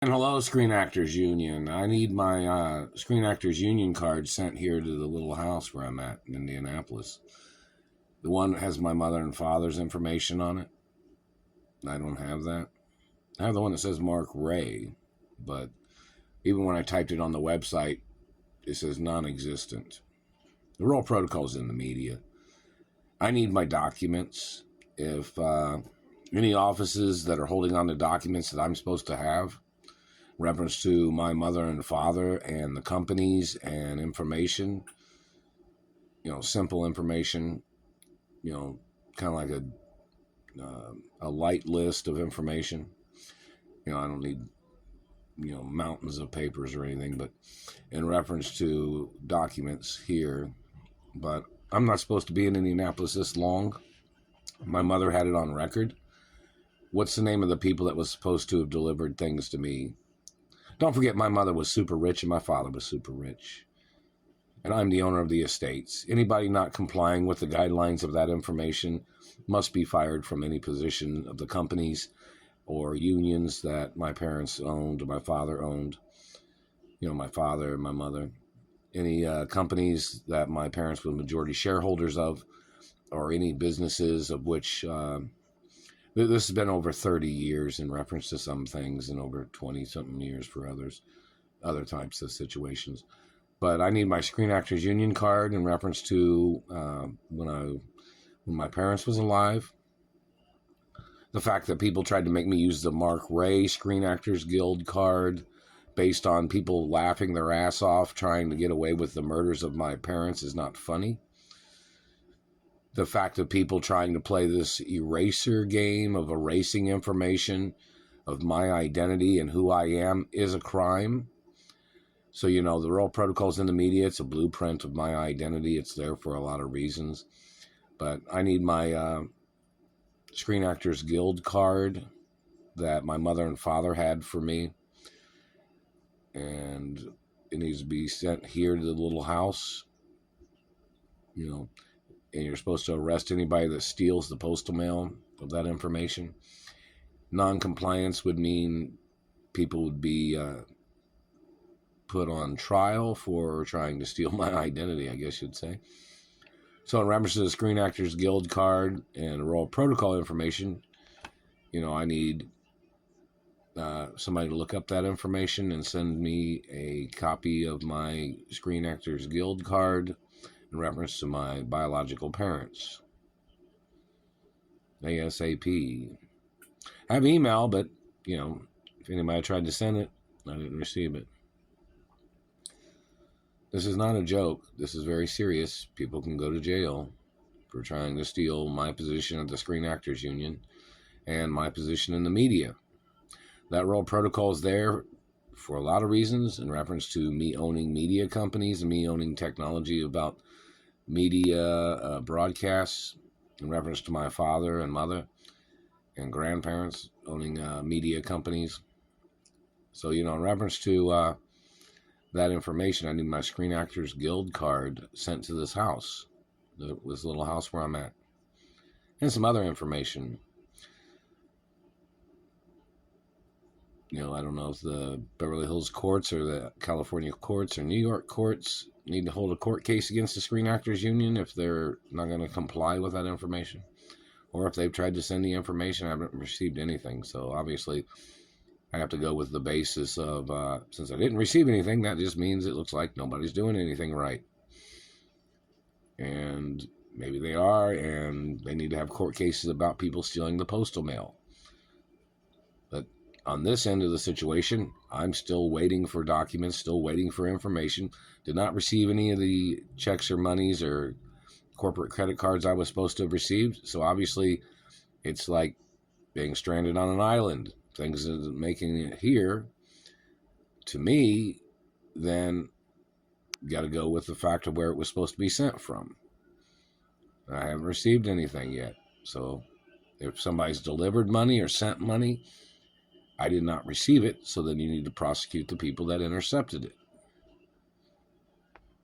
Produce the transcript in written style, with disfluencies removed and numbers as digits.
And hello, Screen Actors Union. I need my Screen Actors Union card sent here to the little house where I'm at in Indianapolis. The one that has my mother and father's information on it. I don't have that. I have the one that says Mark Ray, but even when I typed it on the website, it says non-existent. The role protocol's in the media. I need my documents. If any offices that are holding on to documents that I'm supposed to have, reference to my mother and father and the companies and information, simple information, kind of like a light list of information. I don't need, mountains of papers or anything, but in reference to documents here. But I'm not supposed to be in Indianapolis this long. My mother had it on record. What's the name of the people that was supposed to have delivered things to me? Don't forget, my mother was super rich and my father was super rich. And I'm the owner of the estates. Anybody not complying with the guidelines of that information must be fired from any position of the companies or unions that my parents owned or my father owned. My father and my mother. Any companies that my parents were majority shareholders of, or any businesses of which... this has been over 30 years in reference to some things and over 20-something years for other types of situations. But I need my Screen Actors Union card in reference to when my parents was alive. The fact that people tried to make me use the Mark Ray Screen Actors Guild card based on people laughing their ass off trying to get away with the murders of my parents is not funny. The fact of people trying to play this eraser game of erasing information of my identity and who I am is a crime. So, the role protocol's in the media. It's a blueprint of my identity. It's there for a lot of reasons. But I need my Screen Actors Guild card that my mother and father had for me. And it needs to be sent here to the little house, and you're supposed to arrest anybody that steals the postal mail of that information. Non-compliance would mean people would be put on trial for trying to steal my identity, I guess you'd say. So in reference to the Screen Actors Guild card and role protocol information, I need somebody to look up that information and send me a copy of my Screen Actors Guild card in reference to my biological parents. ASAP. I have email, but, if anybody tried to send it, I didn't receive it. This is not a joke. This is very serious. People can go to jail for trying to steal my position at the Screen Actors Union and my position in the media. That role protocol is there for a lot of reasons in reference to me owning media companies and me owning technology about media broadcasts, in reference to my father and mother and grandparents owning media companies. So, in reference to that information, I need my Screen Actors Guild card sent to this house, this little house where I'm at, and some other information. I don't know if the Beverly Hills courts or the California courts or New York courts need to hold a court case against the Screen Actors Union if they're not going to comply with that information. Or if they've tried to send the information, I haven't received anything. So obviously, I have to go with the basis of, since I didn't receive anything, that just means it looks like nobody's doing anything right. And maybe they are, and they need to have court cases about people stealing the postal mail. But on this end of the situation, I'm still waiting for documents, still waiting for information. Did not receive any of the checks or monies or corporate credit cards I was supposed to have received. So obviously, it's like being stranded on an island. Things isn't making it here. To me, then you got to go with the fact of where it was supposed to be sent from. I haven't received anything yet. So if somebody's delivered money or sent money, I did not receive it, so then you need to prosecute the people that intercepted it.